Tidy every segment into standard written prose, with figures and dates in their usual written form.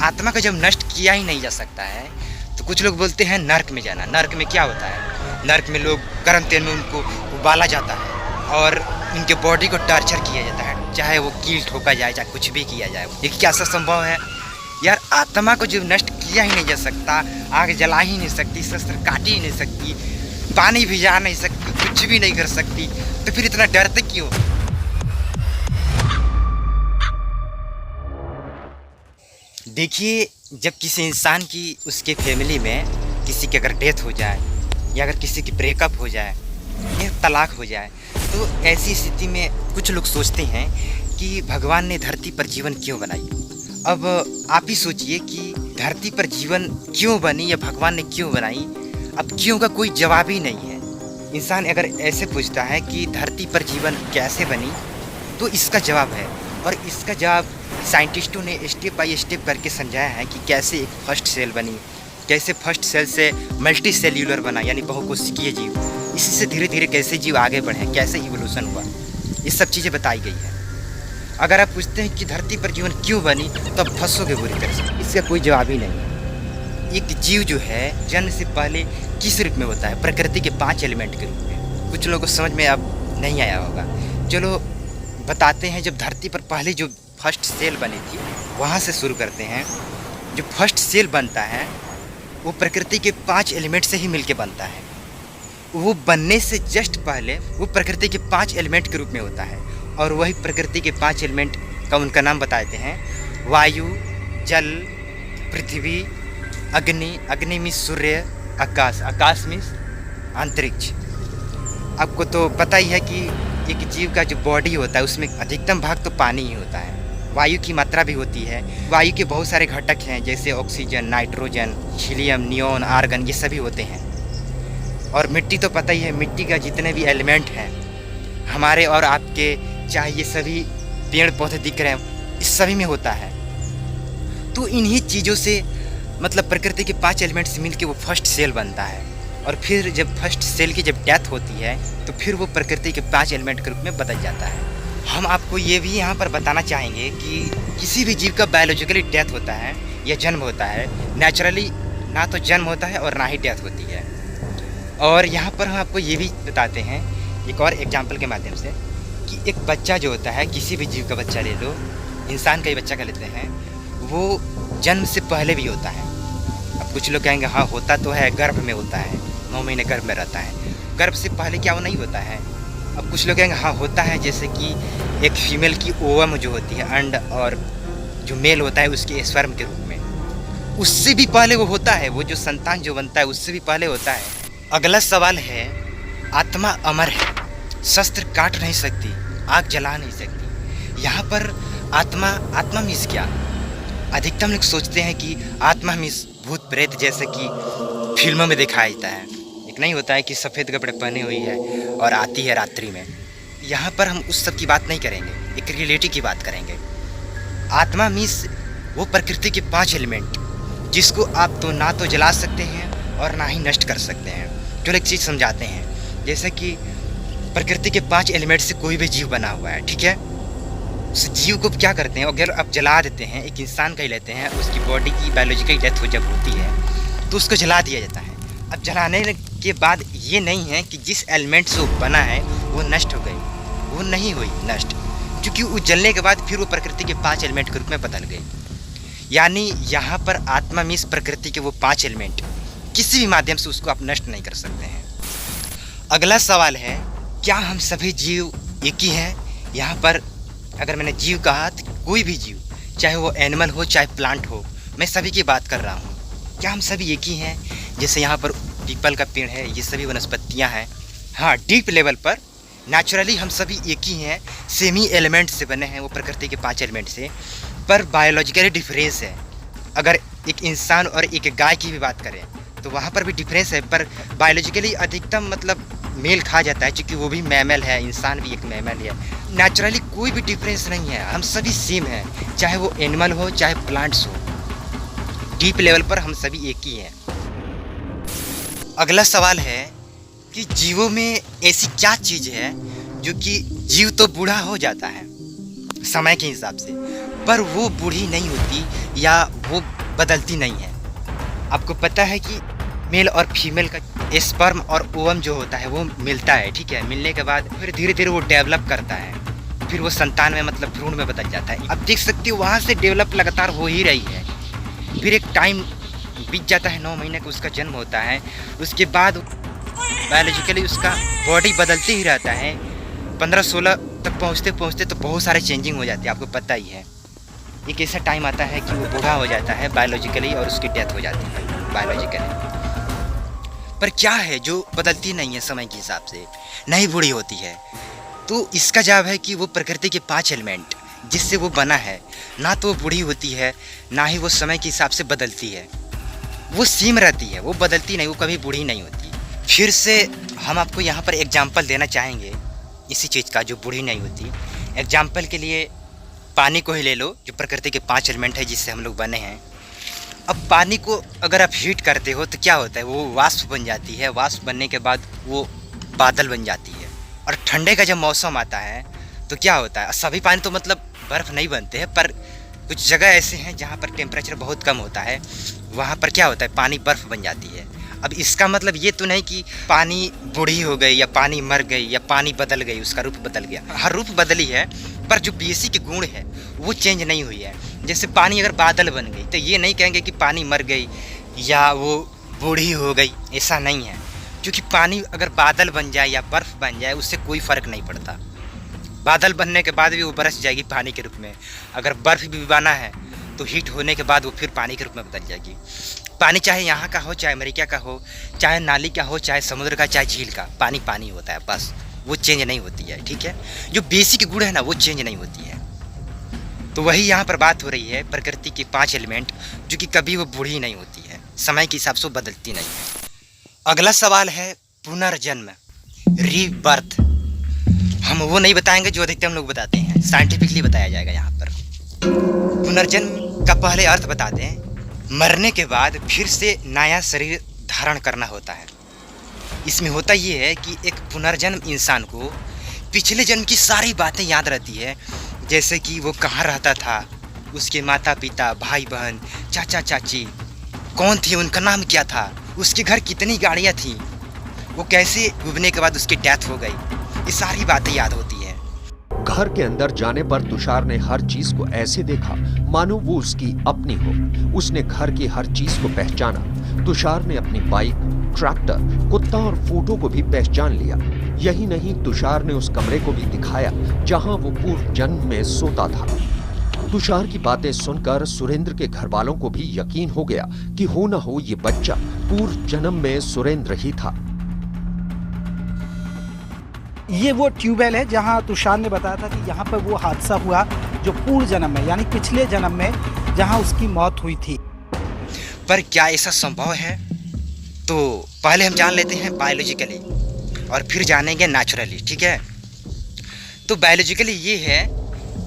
आत्मा को जब नष्ट किया ही नहीं जा सकता है तो कुछ लोग बोलते हैं नर्क में जाना। नर्क में क्या होता है? नर्क में लोग गर्म तेल में उनको उबाला जाता है और उनके बॉडी को टॉर्चर किया जाता है, चाहे वो कील ठोका जाए, चाहे कुछ भी किया जाए। ये क्या ऐसा संभव है? यार, आत्मा को जब नष्ट किया ही नहीं जा सकता, आग जला ही नहीं सकती, शस्त्र काट ही नहीं सकती, पानी भिजा नहीं सकती, कुछ भी नहीं कर सकती, तो फिर इतना डरते क्यों? देखिए, जब किसी इंसान की उसके फैमिली में किसी की अगर डेथ हो जाए या अगर किसी की ब्रेकअप हो जाए या तलाक हो जाए, तो ऐसी स्थिति में कुछ लोग सोचते हैं कि भगवान ने धरती पर जीवन क्यों बनाई। अब आप ही सोचिए कि धरती पर जीवन क्यों बनी या भगवान ने क्यों बनाई। अब क्यों का कोई जवाब ही नहीं है। इंसान अगर ऐसे पूछता है कि धरती पर जीवन कैसे बनी, तो इसका जवाब है, और इसका जवाब साइंटिस्टों ने स्टेप बाय स्टेप करके समझाया है कि कैसे एक फर्स्ट सेल बनी, कैसे फर्स्ट सेल से मल्टी सेल्यूलर बना यानी बहुकोशिकीय जीव, इसी से धीरे धीरे कैसे जीव आगे बढ़े, कैसे इवोल्यूशन हुआ, ये सब चीज़ें बताई गई है। अगर आप पूछते हैं कि धरती पर जीवन क्यों बनी, तो आप फंसोगे बुरी तरह से। इसका कोई जवाब ही नहीं है। एक जीव जो है जन्म से पहले किस रूप में होता है? प्रकृति के 5 एलिमेंट के रूप में। कुछ लोगों को समझ में अब नहीं आया होगा, चलो बताते हैं। जब धरती पर पहले जो फर्स्ट सेल बनी थी, वहाँ से शुरू करते हैं। जो फर्स्ट सेल बनता है वो प्रकृति के 5 एलिमेंट से ही मिलके बनता है। वो बनने से जस्ट पहले वो प्रकृति के 5 एलिमेंट के रूप में होता है, और वही प्रकृति के 5 एलिमेंट का उनका नाम बताते हैं। वायु, जल, पृथ्वी, अग्नि, अग्नि में सूर्य, आकाश, आकाश में अंतरिक्ष। आपको तो पता ही है कि एक जीव का जो बॉडी होता है उसमें अधिकतम भाग तो पानी ही होता है। वायु की मात्रा भी होती है। वायु के बहुत सारे घटक हैं, जैसे oxygen, nitrogen, helium, neon, argon, ये सभी होते हैं। और मिट्टी तो पता ही है, मिट्टी का जितने भी एलिमेंट हैं हमारे और आपके, चाहे ये सभी पेड़ पौधे दिख रहे हैं, इस सभी में होता है। तो इन्हीं चीज़ों से मतलब प्रकृति के 5 एलिमेंट से मिलकर वो फर्स्ट सेल बनता है, और फिर जब फर्स्ट सेल की जब डेथ होती है तो फिर वो प्रकृति के 5 एलिमेंट के रूप में बदल जाता है। हम आपको ये भी यहाँ पर बताना चाहेंगे कि किसी भी जीव का बायोलॉजिकली डेथ होता है या जन्म होता है। नेचुरली ना तो जन्म होता है और ना ही डेथ होती है। और यहाँ पर हम आपको ये भी बताते हैं एक और एग्जाम्पल के माध्यम से कि एक बच्चा जो होता है, किसी भी जीव का बच्चा ले लो, इंसान का ही बच्चा का लेते हैं, वो जन्म से पहले भी होता है। अब कुछ लोग कहेंगे हाँ होता तो है, गर्भ में होता है, 9 महीने गर्भ में रहता है। गर्भ से पहले क्या वो नहीं होता है? अब कुछ लोग कहेंगे हाँ होता है, जैसे कि एक फीमेल की ओवम जो होती है, अंड, और जो मेल होता है उसके स्पर्म के रूप में, उससे भी पहले वो होता है। वो जो संतान जो बनता है उससे भी पहले होता है। अगला सवाल है, आत्मा अमर है, शस्त्र काट नहीं सकती, आग जला नहीं सकती। यहाँ पर आत्मा मीन्स क्या? अधिकतम लोग सोचते हैं कि आत्मा मीन्स भूत प्रेत, जैसे कि फिल्मों में दिखाया जाता है। एक नहीं होता है कि सफ़ेद कपड़े पहने हुई है और आती है रात्रि में। यहाँ पर हम उस सब की बात नहीं करेंगे, एक रियलिटी की बात करेंगे। आत्मा मीन्स वो प्रकृति के 5 एलिमेंट, जिसको आप तो ना तो जला सकते हैं और ना ही नष्ट कर सकते हैं। जो एक चीज़ समझाते हैं, जैसे कि प्रकृति के 5 एलिमेंट से कोई भी जीव बना हुआ है, ठीक है? उस जीव को क्या करते हैं, अगर आप जला देते हैं, एक इंसान का ही लेते हैं, उसकी बॉडी की बायोलॉजिकल डेथ हो जब होती है तो उसको जला दिया जाता है। अब जलाने के बाद ये नहीं है कि जिस एलिमेंट से वो बना है वो नष्ट हो गई, वो नहीं हुई नष्ट, क्योंकि वो जलने के बाद फिर वो प्रकृति के 5 एलिमेंट के रूप में बदल गई। यानी यहाँ पर आत्मा मीन्स प्रकृति के वो 5 एलिमेंट, किसी भी माध्यम से उसको आप नष्ट नहीं कर सकते हैं। अगला सवाल है, क्या हम सभी जीव एक ही हैं? यहाँ पर अगर मैंने जीव कहा तो कोई भी जीव, चाहे वो एनिमल हो चाहे प्लांट हो, मैं सभी की बात कर रहा हूँ। क्या हम सभी एक ही हैं? जैसे यहाँ पर पीपल का पेड़ है, ये सभी वनस्पतियाँ हैं। हाँ, डीप लेवल पर नेचुरली हम सभी एक ही हैं, सेम ही एलिमेंट से बने हैं, वो प्रकृति के 5 एलिमेंट से, पर बायोलॉजिकली डिफरेंस है। अगर एक इंसान और एक गाय की भी बात करें तो वहाँ पर भी डिफरेंस है, पर बायोलॉजिकली अधिकतम मतलब मेल खा जाता है, क्योंकि वो भी मैमल है, इंसान भी एक मैमल है। नेचुरली कोई भी डिफरेंस नहीं है, हम सभी सेम हैं, चाहे वो एनिमल हो चाहे प्लांट्स हो। डीप लेवल पर हम सभी एक ही हैं। अगला सवाल है कि जीवों में ऐसी क्या चीज़ है जो कि जीव तो बूढ़ा हो जाता है समय के हिसाब से, पर वो बूढ़ी नहीं होती या वो बदलती नहीं है। आपको पता है कि मेल और फीमेल का स्पर्म और ओवम जो होता है वो मिलता है, ठीक है। मिलने के बाद फिर धीरे धीरे वो डेवलप करता है, फिर वो संतान में मतलब भ्रूण में बदल जाता है। अब देख सकते हो वहाँ से डेवलप लगातार हो ही रही है। फिर एक टाइम बीत जाता है, 9 महीने का उसका जन्म होता है। उसके बाद बायोलॉजिकली उसका बॉडी बदलते ही रहता है। 15-16 तक पहुँचते पहुँचते तो बहुत सारे चेंजिंग हो जाती है, आपको पता ही है। एक ऐसा टाइम आता है कि वो बूढ़ा हो जाता है बायोलॉजिकली और उसकी डेथ हो जाती है बायोलॉजिकली। पर क्या है जो बदलती नहीं है समय के हिसाब से, नहीं बूढ़ी होती है? तो इसका जवाब है कि वो प्रकृति के 5 एलिमेंट जिससे वो बना है, ना तो वो बूढ़ी होती है, ना ही वो समय के हिसाब से बदलती है। वो सेम रहती है, वो बदलती नहीं, वो कभी बूढ़ी नहीं होती। फिर से हम आपको यहाँ पर एग्जाम्पल देना चाहेंगे इसी चीज़ का जो बूढ़ी नहीं होती। एग्जाम्पल के लिए पानी को ही ले लो, जो प्रकृति के 5 एलिमेंट है जिससे हम लोग बने हैं। अब पानी को अगर आप हीट करते हो तो क्या होता है, वो वाष्प बन जाती है। वाष्प बनने के बाद वो बादल बन जाती है। और ठंडे का जब मौसम आता है तो क्या होता है, सभी पानी तो मतलब बर्फ़ नहीं बनते हैं, पर कुछ जगह ऐसे हैं जहाँ पर टेम्परेचर बहुत कम होता है, वहाँ पर क्या होता है, पानी बर्फ़ बन जाती है। अब इसका मतलब ये तो नहीं कि पानी बूढ़ी हो गई या पानी मर गई या पानी बदल गई, उसका रूप बदल गया। हर रूप बदली है, पर जो बेसिक गुण है वो चेंज नहीं हुई है। जैसे पानी अगर बादल बन गई तो ये नहीं कहेंगे कि पानी मर गई या वो बूढ़ी हो गई, ऐसा नहीं है। क्योंकि पानी अगर बादल बन जाए या बर्फ़ बन जाए उससे कोई फ़र्क नहीं पड़ता। बादल बनने के बाद भी वो बरस जाएगी पानी के रूप में। अगर बर्फ़ भी बना है तो हीट होने के बाद वो फिर पानी के रूप में बदल जाएगी। पानी चाहे यहाँ का हो, चाहे अमेरिका का हो, चाहे नाली का हो, चाहे समुद्र का, चाहे झील का, पानी पानी होता है बस, वो चेंज नहीं होती है, ठीक है। जो बेसिक गुण है ना वो चेंज नहीं होती है। तो वही यहाँ पर बात हो रही है, प्रकृति के 5 एलिमेंट जो कि कभी वो बूढ़ी नहीं होती है, समय के हिसाब से बदलती नहीं है। अगला सवाल है पुनर्जन्म, रीबर्थ। हम वो नहीं बताएंगे जो अधिकतर हम लोग बताते हैं, साइंटिफिकली बताया जाएगा यहाँ पर। पुनर्जन्म का पहले अर्थ बता दें, मरने के बाद फिर से नया शरीर धारण करना होता है। इसमें होता ये है कि एक पुनर्जन्म इंसान को पिछले जन्म की सारी बातें याद रहती है, जैसे कि वो कहाँ रहता था, उसके माता पिता, भाई बहन, चाचा चाची कौन थे, उनका नाम क्या था, उसके घर कितनी गाड़ियाँ थीं, वो कैसे डूबने के बाद उसकी डेथ हो गई, ये सारी बातें याद होती है। घर के अंदर जाने पर तुषार ने हर चीज को ऐसे देखा मानो वो उसकी अपनी हो। उसने घर की हर चीज को पहचाना। तुषार ने अपनी बाइक, ट्रैक्टर, कुत्ता और फोटो को भी पहचान लिया। यही नहीं, तुषार ने उस कमरे को भी दिखाया जहां वो पूर्व जन्म में सोता था। तुषार की बातें सुनकर सुरेंद्र के घर वालों को भी यकीन हो गया कि हो न हो ये बच्चा पूर्व जन्म में सुरेंद्र ही था। ये वो ट्यूबवेल है जहां तुषार ने बताया था कि यहाँ पर वो हादसा हुआ जो पूर्व जन्म में, यानी पिछले जन्म में जहां उसकी मौत हुई थी। पर क्या ऐसा संभव है? तो पहले हम जान लेते हैं बायोलॉजिकली और फिर जानेंगे नेचुरली, ठीक है। तो बायोलॉजिकली ये है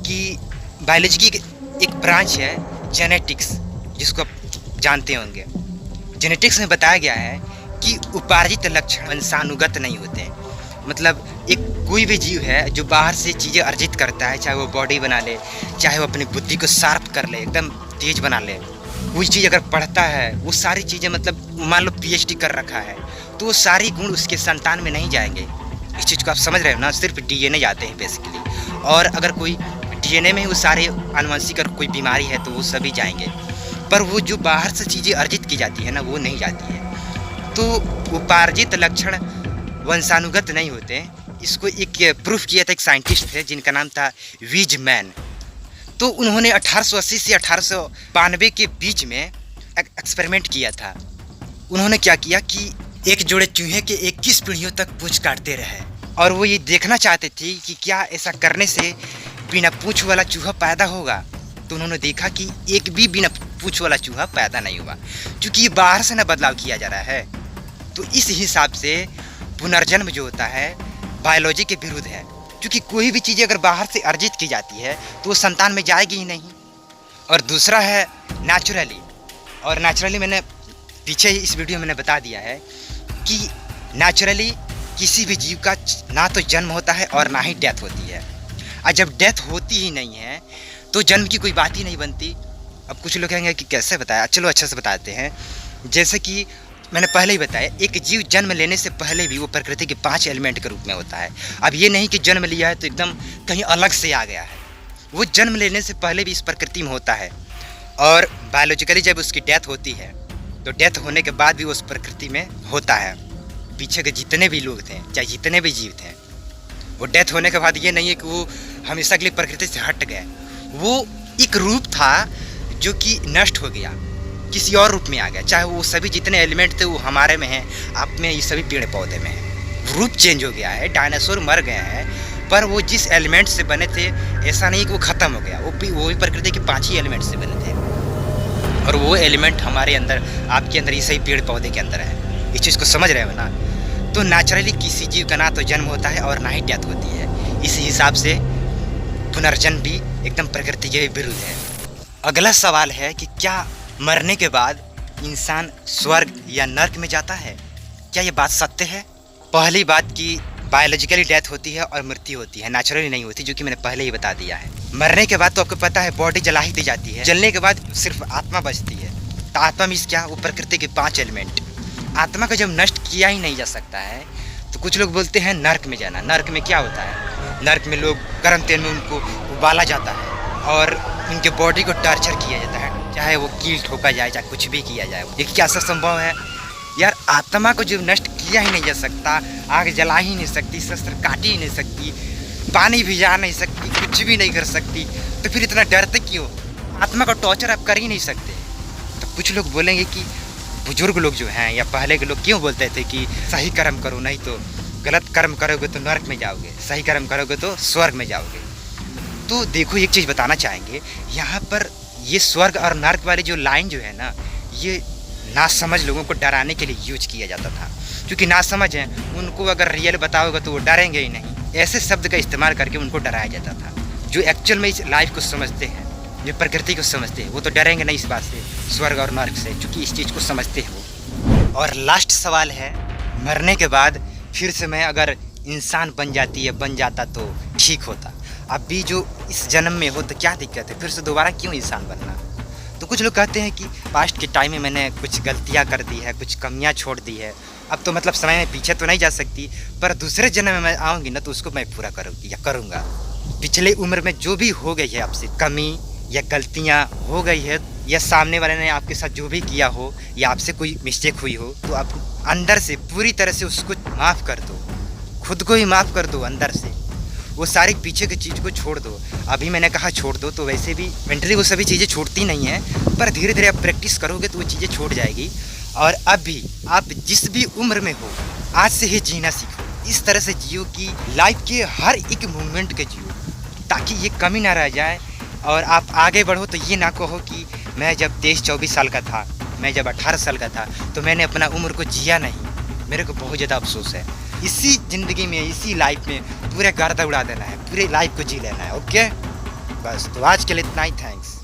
कि बायोलॉजी की एक ब्रांच है जेनेटिक्स, जिसको आप जानते होंगे। जेनेटिक्स में बताया गया है कि उपार्जित लक्षण वंशानुगत नहीं होते। मतलब एक कोई भी जीव है जो बाहर से चीज़ें अर्जित करता है, चाहे वो बॉडी बना ले, चाहे वो अपनी बुद्धि को शार्प कर ले, एकदम तेज बना ले, कोई चीज़ अगर पढ़ता है, वो सारी चीज़ें मतलब मान लो PhD कर रखा है, तो वो सारी गुण उसके संतान में नहीं जाएंगे। इस चीज़ को आप समझ रहे हो ना, सिर्फ DNA जाते हैं बेसिकली। और अगर कोई DNA में ही वो सारे आनुवंशिक अगर कोई बीमारी है तो वो सभी जाएंगे, पर वो जो बाहर से चीज़ें अर्जित की जाती है ना, वो नहीं जाती है। तो उपार्जित लक्षण वंशानुगत नहीं होते। इसको एक प्रूफ किया था एक साइंटिस्ट थे जिनका नाम था वीजमैन। तो उन्होंने 1880 से 1892 के बीच में एक एक्सपेरिमेंट किया था। उन्होंने क्या किया कि एक जोड़े चूहे के 21 पीढ़ियों तक पूंछ काटते रहे, और वो ये देखना चाहते थे कि क्या ऐसा करने से बिना पूंछ वाला चूहा पैदा होगा। तो उन्होंने देखा कि एक भी बिना पूंछ वाला चूहा पैदा नहीं हुआ, क्योंकि ये बाहर से ना बदलाव किया जा रहा है। तो इस हिसाब से पुनर्जन्म जो होता है बायोलॉजी के विरुद्ध है, क्योंकि कोई भी चीज़ अगर बाहर से अर्जित की जाती है तो वो संतान में जाएगी ही नहीं। और दूसरा है नेचुरली, और नेचुरली मैंने पीछे इस वीडियो में मैंने बता दिया है कि नेचुरली किसी भी जीव का ना तो जन्म होता है और ना ही डेथ होती है। और जब डेथ होती ही नहीं है तो जन्म की कोई बात ही नहीं बनती। अब कुछ लोग कहेंगे कि कैसे बताया, चलो अच्छे से बताते हैं। जैसे कि मैंने पहले ही बताया, एक जीव जन्म लेने से पहले भी वो प्रकृति के 5 एलिमेंट के रूप में होता है। अब ये नहीं कि जन्म लिया है तो एकदम कहीं अलग से आ गया है, वो जन्म लेने से पहले भी इस प्रकृति में होता है। और बायोलॉजिकली जब उसकी डेथ होती है तो डेथ होने के बाद भी वो उस प्रकृति में होता है। पीछे के जितने भी लोग थे, चाहे जितने भी जीव थे, वो डेथ होने के बाद ये नहीं है कि वो हमेशा के लिए प्रकृति से हट गए। वो एक रूप था जो कि नष्ट हो गया, किसी और रूप में आ गया। चाहे वो सभी जितने एलिमेंट थे वो हमारे में हैं, आप में, ये सभी पेड़ पौधे में हैं। रूप चेंज हो गया है, डायनासोर मर गए हैं, पर वो जिस एलिमेंट से बने थे ऐसा नहीं कि वो ख़त्म हो गया। वो भी प्रकृति के 5 ही एलिमेंट से बने थे, और वो एलिमेंट हमारे अंदर, आपके अंदर, ये सही पेड़ पौधे के अंदर है। इस चीज़ को समझ रहे हो ना? तो नेचुरली किसी जीव का ना तो जन्म होता है और ना ही डेथ होती है। इसी हिसाब से पुनर्जन्म भी एकदम प्रकृति के विरुद्ध है। अगला सवाल है कि क्या मरने के बाद इंसान स्वर्ग या नर्क में जाता है? क्या ये बात सत्य है? पहली बात कि बायोलॉजिकली डेथ होती है और मृत्यु होती है, नेचुरली नहीं होती, जो कि मैंने पहले ही बता दिया है। मरने के बाद तो आपको पता है बॉडी जला ही दी जाती है, जलने के बाद सिर्फ आत्मा बचती है। तो आत्मा मीन्स क्या? वो प्रकृति के 5 एलिमेंट। आत्मा को जब नष्ट किया ही नहीं जा सकता है तो कुछ लोग बोलते हैं नर्क में जाना। नर्क में क्या होता है? नर्क में लोग गर्म तेल में उनको उबाला जाता है और उनके बॉडी को टॉर्चर किया जाता है, चाहे वो कील ठोका जाए, चाहे कुछ भी किया जाए। ये क्या ऐसा संभव है? यार, आत्मा को जब नष्ट किया ही नहीं जा सकता, आग जला ही नहीं सकती, शस्त्र काट ही नहीं सकती, पानी भिजा नहीं सकती, कुछ भी नहीं कर सकती, तो फिर इतना डरते क्यों? आत्मा को टॉर्चर आप कर ही नहीं सकते। तो कुछ लोग बोलेंगे कि बुजुर्ग लोग जो हैं या पहले के लोग क्यों बोलते थे कि सही कर्म करो, नहीं तो गलत कर्म करोगे तो नरक में जाओगे, सही कर्म करोगे तो स्वर्ग में जाओगे। तो देखो, एक चीज़ बताना चाहेंगे यहाँ पर, ये स्वर्ग और नरक वाली जो लाइन जो है ना, ये नासमझ लोगों को डराने के लिए यूज किया जाता था। क्योंकि नासमझ हैं, उनको अगर रियल बताओगे तो वो डरेंगे ही नहीं। ऐसे शब्द का इस्तेमाल करके उनको डराया जाता था। जो एक्चुअल में इस लाइफ को समझते हैं, जो प्रकृति को समझते हैं, वो तो डरेंगे नहीं इस बात से, स्वर्ग और नर्क से, क्योंकि इस चीज़ को समझते हैं वो। और लास्ट सवाल है, मरने के बाद फिर से मैं अगर इंसान बन जाता तो ठीक होता। अब भी जो इस जन्म में हो तो क्या दिक्कत है, फिर से दोबारा क्यों इंसान बनना? तो कुछ लोग कहते हैं कि पास्ट के टाइम में मैंने कुछ गलतियां कर दी है, कुछ कमियां छोड़ दी है, अब तो मतलब समय में पीछे तो नहीं जा सकती, पर दूसरे जन्म में मैं आऊँगी ना तो उसको मैं पूरा करूँगी या करूँगा। पिछले उम्र में जो भी हो गई है आपसे कमी या गलतियाँ हो गई है, या सामने वाले ने आपके साथ जो भी किया हो, या आपसे कोई मिस्टेक हुई हो, तो आप अंदर से पूरी तरह से उसको माफ़ कर दो, खुद को ही माफ़ कर दो अंदर से। वो सारी पीछे की चीज़ को छोड़ दो। अभी मैंने कहा छोड़ दो, तो वैसे भी मेंटली वो सभी चीज़ें छूटती नहीं हैं, पर धीरे धीरे आप प्रैक्टिस करोगे तो वो चीज़ें छूट जाएगी। और अभी आप जिस भी उम्र में हो, आज से ही जीना सीखो। इस तरह से जियो कि लाइफ के हर एक मोमेंट के जियो, ताकि ये कमी ना रह जाए और आप आगे बढ़ो। तो ये ना कहो कि मैं जब 23-24 साल का था, मैं जब 18 साल का था, तो मैंने अपना उम्र को जिया नहीं। मेरे को बहुत ज़्यादा अफसोस है। इसी ज़िंदगी में, इसी लाइफ में पूरे गर्दा उड़ा देना है, पूरे लाइफ को जी लेना है। ओके, बस तो आज के लिए इतना ही। थैंक्स।